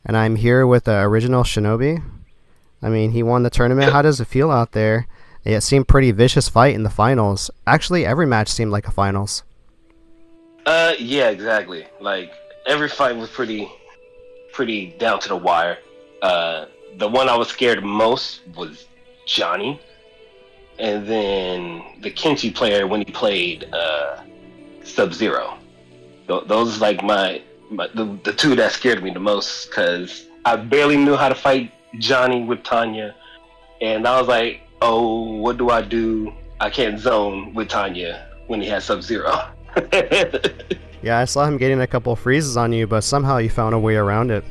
and I'm here with OriginalShinobi. I mean, he won the tournament. How does it feel out there? It seemed pretty vicious fight in the finals. Actually, every match seemed like a finals. Yeah, exactly. Like every fight was pretty down to the wire. The one I was scared most was Johnny, and then the Kenshi player when he played Sub Zero. Those like the two that scared me the most because I barely knew how to fight Johnny with Tanya, and I was like, oh, what do I do? I can't zone with Tanya when he has Sub Zero. Yeah, I saw him getting a couple freezes on you, but somehow you found a way around it.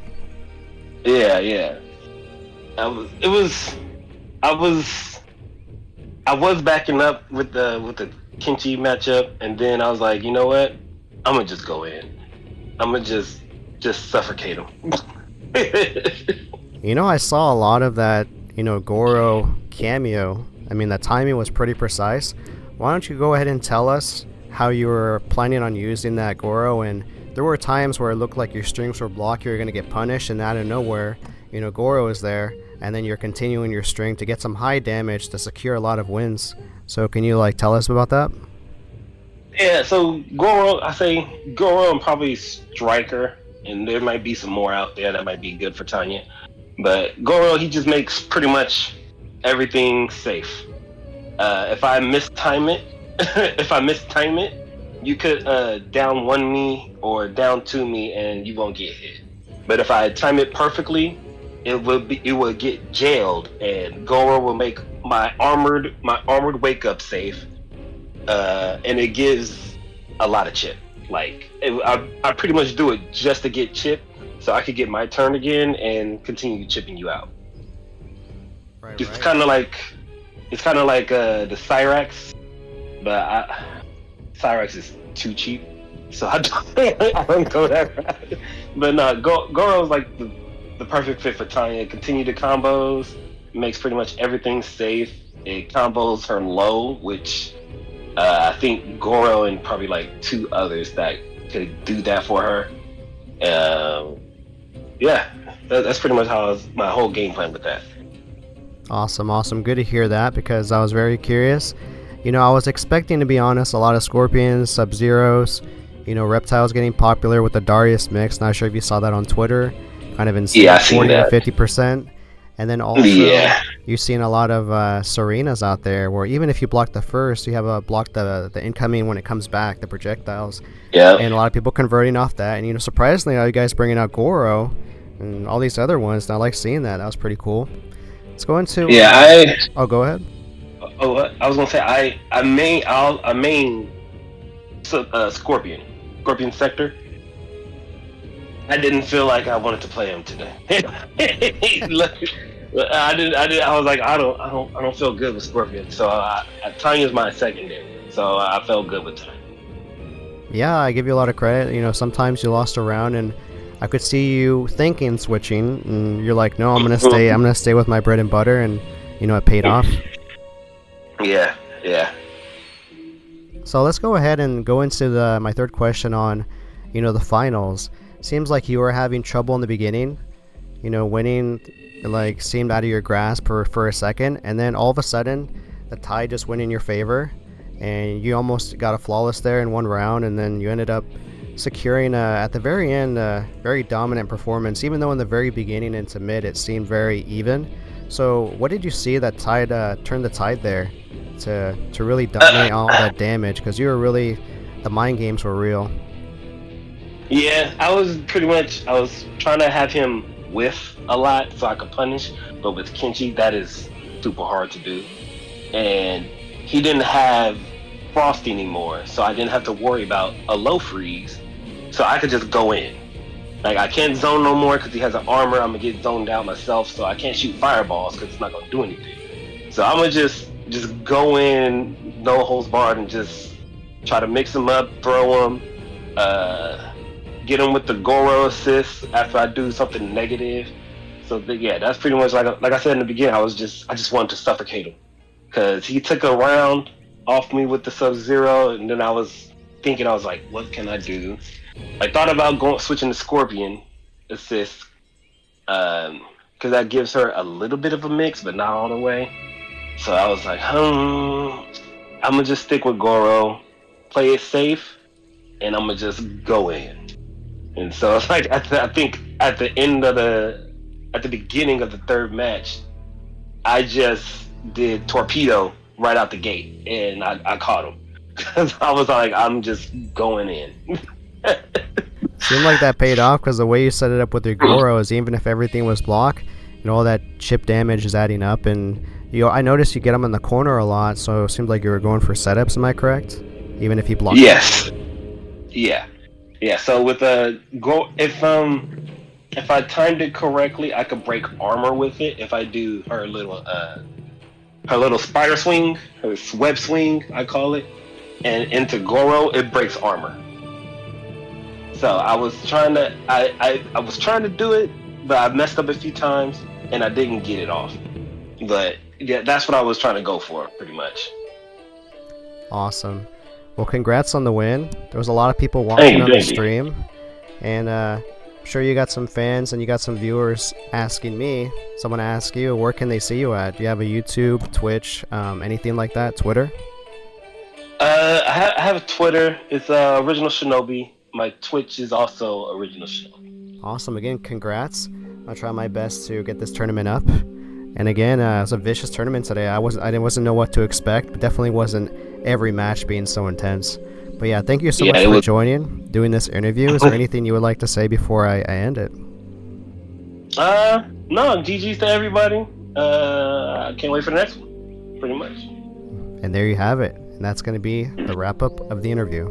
Yeah. I was backing up with the Kenshi matchup, and then I was like, you know what? I'm gonna just go in. I'm gonna just suffocate him. I saw a lot of that, Goro cameo. I mean, the timing was pretty precise. Why don't you go ahead and tell us how you were planning on using that Goro? And there were times where it looked like your strings were blocked, you were going to get punished, and out of nowhere, Goro is there, and then you're continuing your string to get some high damage to secure a lot of wins. So can you tell us about that? Yeah, so Goro, I say Goro and probably Striker, and there might be some more out there that might be good for Tanya. But Goro, he just makes pretty much everything safe. If I mistime it, you could down one me or down two me, and you won't get hit. But if I time it perfectly, it will get jailed, and Goro will make my armored wake up safe, and it gives a lot of chip. I pretty much do it just to get chip, so I could get my turn again and continue chipping you out. Right. It's kind of like the Cyrax, but Cyrax is too cheap, so I don't go that route. But no, Goro's like the perfect fit for Tanya. Continue the combos, makes pretty much everything safe. It combos her low, which I think Goro and probably like two others that could do that for her. Yeah, that's pretty much my whole game plan with that. Awesome. Good to hear that, because I was very curious. I was expecting, to be honest, a lot of Scorpions, Sub-Zeros, Reptiles getting popular with the Darius mix. Not sure if you saw that on Twitter. Kind of insane, Yeah, I seen 40 that. to 50%. And then also, Yeah. you've seen a lot of Serenas out there, where even if you block the first, you have block the incoming when it comes back, the projectiles. Yeah. And a lot of people converting off that. And surprisingly, all you guys bringing out Goro and all these other ones. And I like seeing that. That was pretty cool. Let's go into. Oh, go ahead. Oh, I was gonna say I main Scorpion Sector. I didn't feel like I wanted to play him today. I did. I was like, I don't feel good with Scorpion. So Tanya's my secondary. So I felt good with Tanya. Yeah, I give you a lot of credit. Sometimes you lost a round, and I could see you thinking switching, and you're like, no, I'm gonna stay. I'm gonna stay with my bread and butter, and it paid off. Yeah. So let's go ahead and go into my third question on, the finals. Seems like you were having trouble in the beginning. Winning seemed out of your grasp for a second, and then all of a sudden, the tide just went in your favor, and you almost got a flawless there in one round, and then you ended up securing at the very end a very dominant performance, even though in the very beginning into mid it seemed very even. So what did you see that turned the tide there to really dominate all that damage? Because the mind games were real. Yeah, I was trying to have him whiff a lot so I could punish, but with Kenshi that is super hard to do, and he didn't have Frost anymore, so I didn't have to worry about a low freeze, so I could just go in. I can't zone no more because he has an armor. I'm gonna get zoned out myself, so I can't shoot fireballs because it's not gonna do anything. So I'm gonna just go in, no holds barred, and just try to mix him up, throw him, get him with the Goro assist after I do something negative. So yeah, that's pretty much like I said in the beginning. I just wanted to suffocate him because he took a round off me with the Sub-Zero, and then I was thinking, I was like, what can I do? I thought about switching to Scorpion assist, because that gives her a little bit of a mix, but not all the way. So I was like, I'm gonna just stick with Goro, play it safe, and I'm gonna just go in. And so it's like I think at the beginning of the third match, I just did torpedo right out the gate, and I caught him. I was like, I'm just going in. Seemed like that paid off because the way you set it up with your Goro is even if everything was block, all that chip damage is adding up, and I noticed you get them in the corner a lot, so it seemed like you were going for setups. Am I correct? Even if he blocked. Yes. Yeah. Yeah. So with if I timed it correctly, I could break armor with it. If I do her little spider swing, her web swing, I call it, and into Goro, it breaks armor. So I was trying to do it, but I messed up a few times and I didn't get it off. But yeah, that's what I was trying to go for, pretty much. Awesome. Well, congrats on the win. There was a lot of people watching on the stream, and I'm sure you got some fans and you got some viewers asking me. Someone asked you, where can they see you at? Do you have a YouTube, Twitch, anything like that? Twitter? I have a Twitter. It's OriginalShinobi. My Twitch is also OriginalShinobi. Awesome. Again, congrats. I'll try my best to get this tournament up. And again, it was a vicious tournament today. I wasn't know what to expect, but definitely wasn't every match being so intense. But yeah, thank you so much for joining, doing this interview. Is there anything you would like to say before I end it? No, GG's to everybody. I can't wait for the next one, pretty much. And there you have it. And that's going to be the wrap-up of the interview.